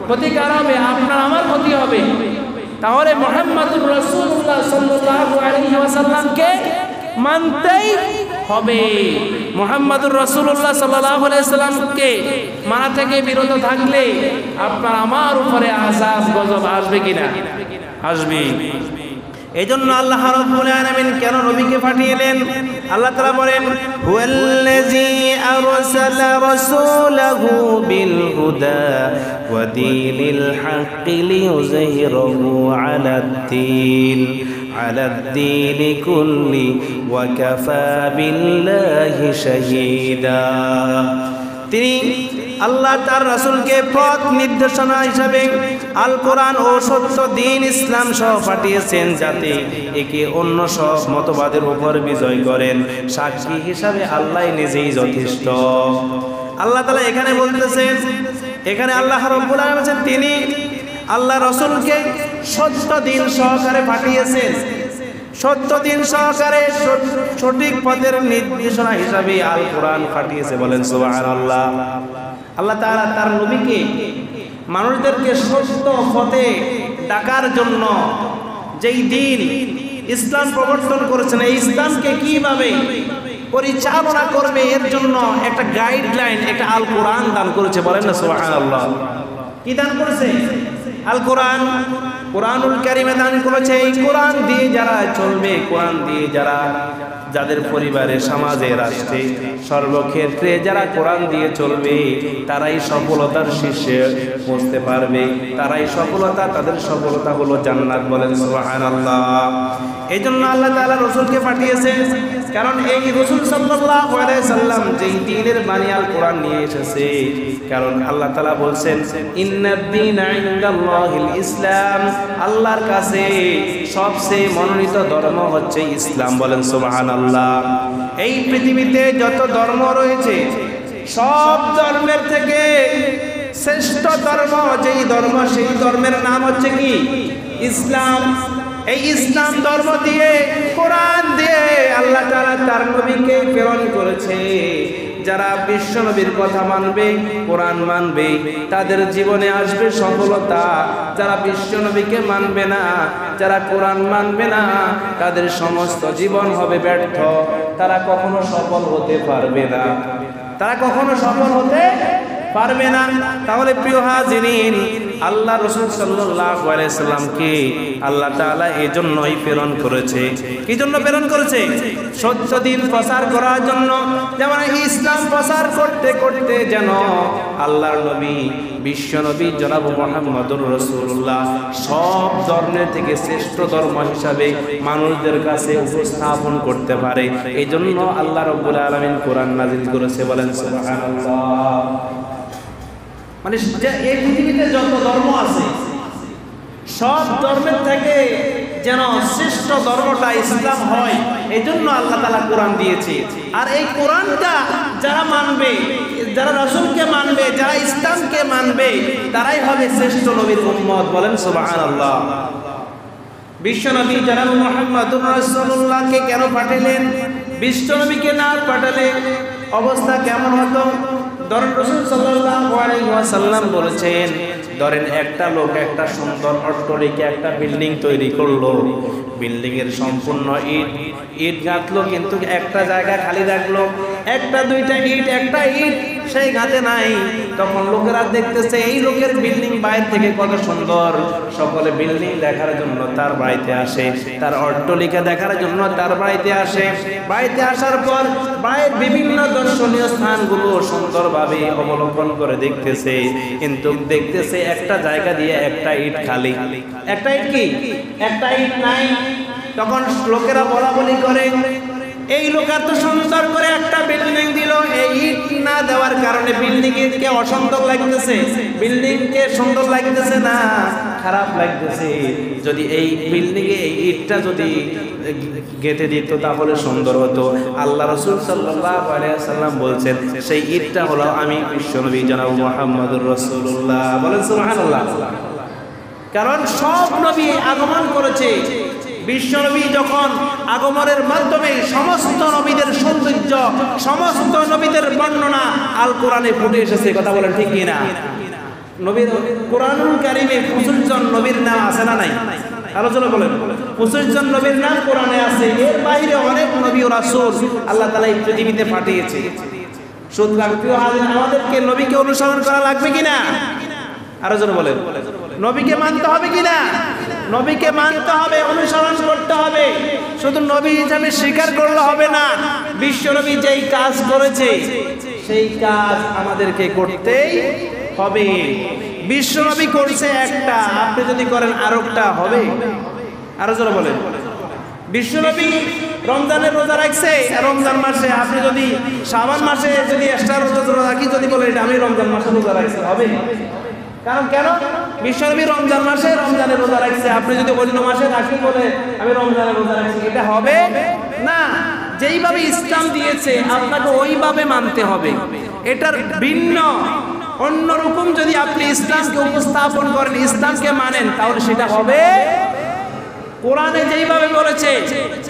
ক্ষতি কার হবে? আপনার আমার ক্ষতি হবে। তাহলে মুহাম্মাদুর রাসূলুল্লাহ সাল্লাল্লাহু আলাইহি ওয়াসাল্লামকে মানতেই হবে। মুহাম্মাদুর রাসূলুল্লাহ সাল্লাল্লাহু আলাইহি ওয়াসাল্লামকে মানা থেকে বিরত থাকলে আপনার আমার উপরে আযাব গজব আসবে কিনা? আসবে। এইজন্য আল্লাহ রাব্বুল আলামিন কেন নবীকে পাঠিয়েলেন? আল্লাহ তাআলা বলেন, হুয়াল্লাযী আরসালা রাসূলাহু বিল হুদা ওয়া দীনিল হাক্কি লিইয়ুযহিরাহু আলাদ-দীনি কুল্লি ওয়া কাফা বিল্লাহি শাহীদা। তিনি আল্লাহ তার রাসূলকে পথ নির্দেশনা হিসাবে আল কোরআন ও সত্য দ্বীন ইসলাম সহ পাঠিয়েছেন, যাতে একে অন্য সব মতবাদের উপর বিজয় করেন। সাক্ষী হিসাবে আল্লাহ নিজেই যথেষ্ট। আল্লাহ তাআলা এখানে বলতেছেন, এখানে আল্লাহ রাব্বুল আলামিন বলেন তিনি আল্লাহ রাসূলকে সত্য দ্বীন সহকারে পাঠিয়েছেন। সত্য দ্বীন সহকারে সঠিক পথের নির্দেশনা হিসাবে আল কোরআন পাঠিয়েছে। বলেন সুবহানাল্লাহ। আল্লাহ তাআলা তার নবীকে মানুষদেরকে সত্য পথে ডাকার জন্য যেই দ্বীন ইসলাম প্রবর্তন করেছেন, এই ইসলামকে কিভাবে পরিচালনা করবে এর জন্য একটা গাইডলাইন, একটা আল কোরআন দান করেছে। বলেন না সুবহানাল্লাহ। কি দান করেছে? আল কোরআন, কোরআনুল কারীমে দান করেছে। এই কোরআন দিয়ে যারা চলবে, কোরআন দিয়ে যারা যাদের পরিবারে, সমাজে, রাষ্ট্রে, সর্বক্ষেত্রে যারা কোরআন দিয়ে চলবে, তারাই সফলতার শীর্ষে পৌঁছতে পারবে। তারাই সফলতা, তাদের সফলতা হলো জান্নাত। বলেন সুবহানাল্লাহ। এই জন্য আল্লাহ তাআলা রাসূলকে পাঠিয়েছেন, কারণ এই রাসূল সাল্লাল্লাহু আলাইহি সাল্লাম যেই দ্বীনের বাণী আল কোরআন নিয়ে এসেছে, কারণ আল্লাহ তাআলা বলছেন ইন্নাদ-দীনা ইনদাল্লাহিল ইসলাম, আল্লাহর কাছে সবচেয়ে মনোনীত ধর্ম হচ্ছে ইসলাম। বলেন সুবহানাল্লাহ। এই পৃথিবীতে যত ধর্ম রয়েছে, সব ধর্মের থেকে শ্রেষ্ঠ ধর্ম যেই ধর্ম, সেই ধর্মের নাম হচ্ছে কি? ইসলাম। এই ইসলাম ধর্ম দিয়ে, কোরআন দিয়ে আল্লাহ তাআলা তার নবীকে প্রেরণ করেছে। যারা বিশ্ব নবীর কথা মানবে, কোরআন মানবে, তাদের জীবনে আসবে সফলতা। যারা বিশ্ব নবীকে মানবে না, যারা কোরআন মানবে না, তাদের সমস্ত জীবন হবে ব্যর্থ। তারা কখনো সফল হতে পারবে না, তারা কখনো সফল হতে পারবে না। তাহলে প্রিয় হাজিরিন, আল্লাহ রাসূল সাল্লাল্লাহু আলাইহি সাল্লামকে আল্লাহ তাআলা এজন্যই প্রেরণ করেছে। কি জন্য প্রেরণ করেছে? সত্য দ্বীন প্রচার করার জন্য। যেমন ইসলাম প্রচার করতে করতে যেন আল্লাহর নবী, বিশ্ব নবী জনাব মুহাম্মদুর রাসূলুল্লাহ সব ধর্মের থেকে শ্রেষ্ঠ ধর্ম হিসাবে মানুষদের কাছে উপস্থাপন করতে পারে। এই জন্য আল্লাহ রাব্বুল আলামিন কোরআন নাযিল করেছে। বলেন সুবহানাল্লাহ। মানে এই পৃথিবীতে যত ধর্ম আছে, সব ধর্মের থেকে যেন শ্রেষ্ঠ ধর্মটা ইসলাম হয়, এই জন্য আল্লাহ তাআলা কোরআন দিয়েছে। আর এই কোরআনটা যারা মানবে, যারা রাসূলকে মানবে, যারা ইসলামকে মানবে, তারাই হবে শ্রেষ্ঠ নবীর উম্মত। বলেন সুবহানাল্লাহ। বিশ্ব নবী জনাব মুহাম্মদুর রাসূলুল্লাহকে কেন পাঠালেন? বিশ্ব নবীকে না পাঠালে অবস্থা কেমন হতো? ধরেন রাসূল সাল্লাল্লাহু আলাইহি ওয়াসাল্লাম বলেছেন, ধরেন একটা লোক একটা সুন্দর অট্টালিকা, একটা বিল্ডিং তৈরি করলো। বিল্ডিং এর সম্পূর্ণ ইট গাঁথলো, কিন্তু একটা জায়গা খালি রাখলো। একটা দুইটা ইট, একটা ইট সেই গাঁথে নাই। তখন লোকেরা দেখতেছে এই লোকের বিল্ডিং বাইরে থেকে কত সুন্দর। সকলে বিল্ডিং দেখার জন্য তার বাড়িতে আসে, তার অট্টালিকা দেখার জন্য তার বাড়িতে আসে। বাড়িতে আসার পর বাড়ির বিভিন্ন দর্শনীয় স্থানগুলো সুন্দরভাবে অবলোকন করে দেখতেছে, কিন্তু দেখতেছে একটা জায়গা দিয়ে একটা ইট খালি। একটা ইট কি? একটা ইট নাই। তখন লোকেরা বলা বলি করে, এই লোক এত সুন্দর করে একটা বিল্ডিং দিল, এই ইট না দেওয়ার কারণে বিল্ডিং কে অসুন্দর লাগতেছে, বিল্ডিং কে সুন্দর লাগতেছে না, খারাপ লাগতেছে। যদি এই বিল্ডিং এ এই ইটটা যদি গেঁথে দিত তাহলে সুন্দর হতো। আল্লাহ রাসূল সাল্লাল্লাহু আলাইহি ওয়াসাল্লাম বলছেন সেই ইটটা হলো আমি বিশ্বনবী জনাব মুহাম্মদুর রাসূলুল্লাহ। বলেন সুবহানাল্লাহ। কারণ সব নবী আগমন করেছে, বিশ্বনবী যখন আগমনের মাধ্যমে সমস্ত নবীদের সৌন্দর্য, সমস্ত নবীদের বর্ণনা আল কোরআনে ফুটে এসেছে। কথা বলেন ঠিক কিনা? নবীর কোরআনুল কারীমে 25 জন নবীর নাম আছে না নাই? আলোচনা বলেন। 25 জন নবীর নাম কোরআনে আছে। এর বাইরে অনেক নবী ও রাসূল আল্লাহ তাআলা এই পৃথিবীতে পাঠিয়েছে। সুতরাং প্রিয় হাজির, আমাদেরকে নবীকে অনুসরণ করা লাগবে কিনা? আরো জোরে বলেন। নবীকে মানতে হবে কিনা? নবীকে মানতে হবে, অনুসরণ করতে হবে। শুধু নবী হিসাবে স্বীকার করলে হবে না, বিশ্বনবী যেই কাজ করেছে সেই কাজ আমাদেরকে করতেই হবে। বিশ্বনবী করছে একটা, আপনি যদি করেন আরেকটা হবে। আরো জোরে বলেন। বিশ্বনবী রমজানের রোজা রাখছে, রমজান মাসে আপনি যদি শাবান মাসে যদি এক্সট্রা রোজা রাখি যদি বলেন এটা আমি রমজান মাসে রোজা রাখছি, হবে? কারণ কেন? বিশ্বনবী রমজান মাসে রমজানের রোজা রাখছে, আপনি যদি অন্য মাসে রাখি বলে আমি রমজানের রোজা রাখছি, এটা হবে না। যেইভাবে ইসলাম দিয়েছে আপনাকে ওইভাবে মানতে হবে। এটার ভিন্ন অন্যরকম যদি আপনি ইসলামকে উপস্থাপন করেন, ইসলামকে মানেন, তাহলে সেটা হবে কোরআনে যেইভাবে বলেছে,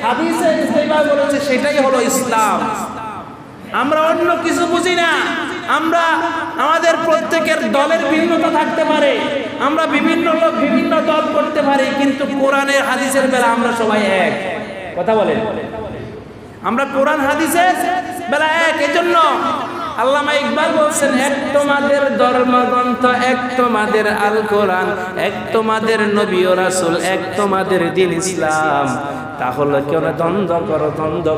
হাদিসে যেইভাবে বলেছে সেটাই হলো ইসলাম। আমরা অন্য কিছু বুঝি না। আমরা আমাদের প্রত্যেকের দলের ভিন্নতা থাকতে পারে, আমরা বিভিন্ন লোক বিভিন্ন দল করতে পারি, কিন্তু কোরআনের হাদিসের বেলা আমরা সবাই এক। কথা বলেন। আমরা কোরআন হাদিসের বেলা এক। এজন্য আল্লামা ইকবাল বলছেন, এক তোমাদের ধর্মগ্রন্থ, এক তোমাদের আল কোরআন, এক তোমাদের নবী ও রাসূল, এক তোমাদের দ্বীন ইসলাম। তাহলে কেন দ্বন্দ্ব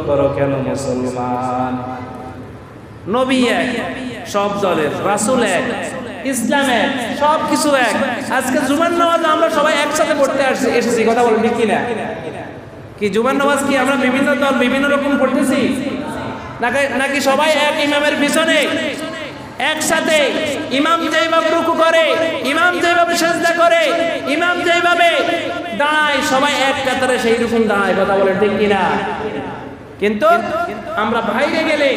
করো কেন মুসলমান? নবী এক, সব দলের, রাসূল এক, ইসলাম এক, সব কিছু এক। আজকে জুমার নামাজ আমরা সবাই একসাথে পড়তে এসেছি। কথা বলেন ঠিক কিনা? কি জুমার নামাজ কি আমরা বিভিন্ন দল বিভিন্ন রকম পড়তেছি নাকি সবাই এক ইমামের পিছনে একসাথে? ইমাম যেইভাবে রুকু করে, ইমাম যেইভাবে সিজদা করে, ইমাম যেইভাবে দাঁড়ায়, সবাই এক কাতারে সেই রকম দাঁড়ায়। কথা বলেন ঠিক কিনা? কিন্তু আমরা বাইরে গেলে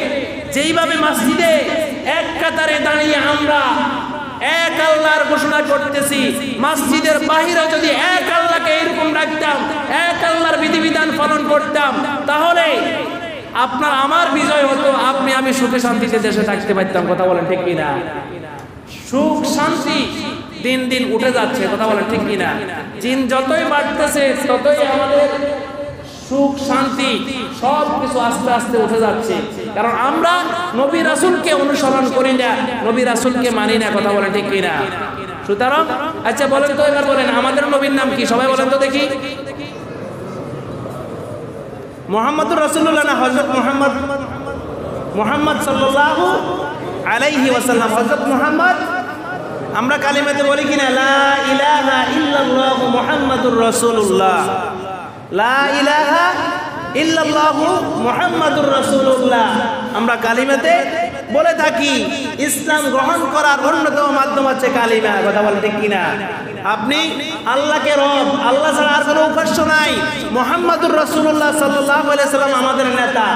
যেইভাবে মসজিদে এক কাতারে দাঁড়িয়ে আমরা এক আল্লাহর ঘোষণা করতেছি, মসজিদের বাহিরে যদি এক আল্লাহকে এরকম রাখতাম, এক আল্লাহর বিধিবিধান পালন করতাম, তাহলে আপনার আমার বিজয় হতো, আপনি আমি সুখে শান্তিতে দেশে থাকতে পারতাম। কথা বলেন ঠিক কিনা? সুখ শান্তি দিন দিন উঠে যাচ্ছে। কথা বলেন ঠিক কিনা? দিন যতই বাড়তেছে ততই আমাদের সুখ শান্তি সব কিছু আস্তে আস্তে উঠে যাচ্ছে। কারণ আমরা নবী রাসূলকে অনুসরণ করি না, নবী রাসূলকে মানি না। কথা বলেন ঠিক কিনা? সুতরাং আচ্ছা বলেন তো, এবার বলেন আমাদের নবীর নাম কি? সবাই বলেন তো দেখি। মুহাম্মদুর রাসূলুল্লাহ না হযরত মুহাম্মদ সাল্লাল্লাহু আলাইহি ওয়াসাল্লাম? হযরত মুহাম্মদ। আমরা কালিমাতে বলি কিনা লা ইলাহা ইল্লাল্লাহু মুহাম্মাদুর রাসূলুল্লাহ, লা ইলাহা ইল্লাল্লাহু মুহাম্মাদুর রাসূলুল্লাহ। আমরা কালিমাতে বলে থাকি। ইসলাম গ্রহণ করার অন্যতম মাধ্যম হচ্ছে কালিমা। কথা বলেন ঠিক কিনা? আপনি আল্লাহকে রব, আল্লাহ ছাড়া আর কোনো উপাস্য নাই। মুহাম্মাদুর রাসূলুল্লাহ সাল্লাল্লাহু আলাইহি সাল্লাম আমাদের নেতা।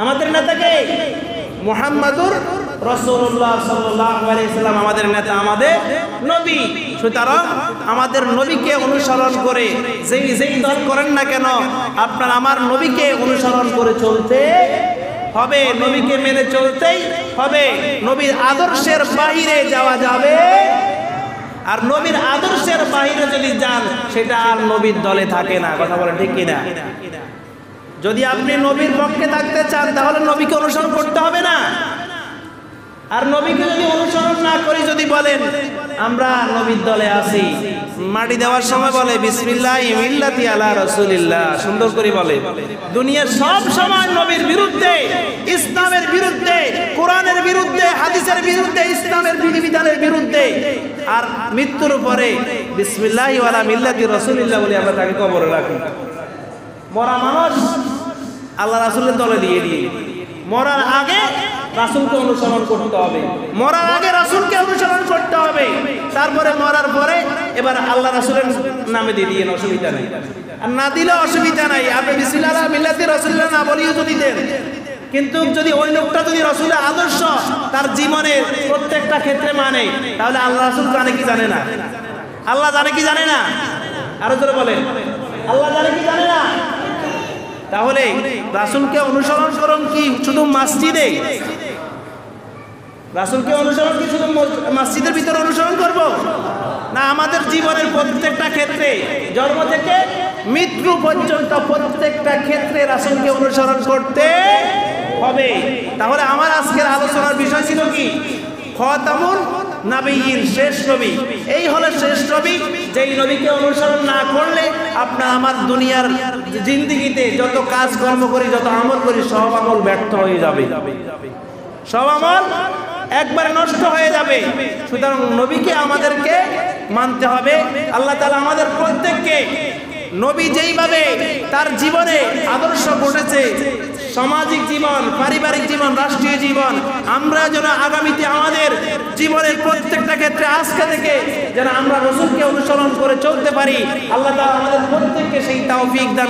আমাদের নেতা কে? মুহাম্মাদুর রাসূলুল্লাহ সাল্লাল্লাহু আলাইহি সাল্লাম আমাদের নেতা, আমাদের নবী। সুতরাং আমাদের নবীকে অনুসরণ করে যেই দল করেন না কেন, আপনার আমার নবীকে অনুসরণ করে চলতে হবে, নবীকে মেনে চলতেই হবে। নবীর আদর্শের বাহিরে যাওয়া যাবে, আর নবীর আদর্শের বাহিরে যদি যান সেটা আর নবীর দলে থাকে না। কথা বলেন ঠিক কিনা? যদি আপনি নবীর পক্ষে থাকতে চান তাহলে নবীকে অনুসরণ করতে হবে না। আর নবীকে যদি অনুসরণ না করি, যদি বলেন আমরা নবীর দলে আছি, মাটি দেওয়ার সময় বলে বিসমিল্লাহি মিল্লাতি আলা রাসূলিল্লাহ, সুন্দর করে বলে। দুনিয়ার সব সময় নবীর বিরুদ্ধে, ইসলামের বিরুদ্ধে, কোরআনের বিরুদ্ধে, হাদিসের বিরুদ্ধে, ইসলামের বিধিবিধানের বিরুদ্ধে। আর মৃত্যুর পরে বিসমিল্লাহি ওয়ালা মিল্লাতি রাসূলিল্লাহ বলে আমরা তাকে কবরে রাখি। মরা মানুষ আল্লাহ রাসূলের দলে দিয়ে দিয়ে মরার আগে রাসূলকে অনুসরণ করতে হবে, মরার আগে রাসূলকে অনুসরণ করতে হবে, তারপরে মরার পরে এবার আল্লাহ রাসূলের নামে দিয়ে দিয়েন, অসুবিধা নেই। আর না দিলে অসুবিধা নাই, আপনি বিসমিল্লাহ মিল্লাতি রাসূলিল্লাহ না বলিও যদি দেন, কিন্তু যদি ওই লোকটা যদি রাসূলের আদর্শ তার জীবনের প্রত্যেকটা ক্ষেত্রে মানে, তাহলে আল্লাহ রাসূল জানে কি জানে না? আল্লাহ জানে কি জানে না? আরো জোরে বলেন, আল্লাহ জানে কি জানে না? তাহলে রাসূলকে অনুসরণ করুন কি শুধু মসজিদে? রাসূলকে অনুসরণ কি শুধু মসজিদের ভিতরে অনুসরণ করব? না, আমাদের জীবনের প্রত্যেকটা ক্ষেত্রে, জন্ম থেকে মৃত্যু পর্যন্ত প্রত্যেকটা ক্ষেত্রে রাসূলকে অনুসরণ করতে হবে। তাহলে আমার আজকের আলোচনার বিষয় ছিল কি? খাতামুন নবিয়্যিন, শেষ নবী। এই হলো শেষ নবী, যেই নবীকে অনুসরণ না করলে আপনার আমার দুনিয়ার জিন্দেগিতে যত কাজ কর্ম করি, যত আমল করি, সব আমল ব্যর্থ হয়ে যাবে, সব আমল একবারে নষ্ট হয়ে যাবে। সুতরাং নবীকে আমাদেরকে মানতে হবে। আল্লাহ তাআলা আমাদের প্রত্যেককে নবী যেইভাবে তার জীবনে আদর্শ গড়েছে, সামাজিক জীবন, পারিবারিক জীবন, রাষ্ট্রীয় জীবন, আমরা যেন আগামীতে আমাদের জীবনের প্রত্যেকটা ক্ষেত্রে আজকে থেকে যেন আমরা রাসূলকে অনুসরণ করে চলতে পারি, আল্লাহ তাআলা আমাদের প্রত্যেককে সেই তৌফিক দান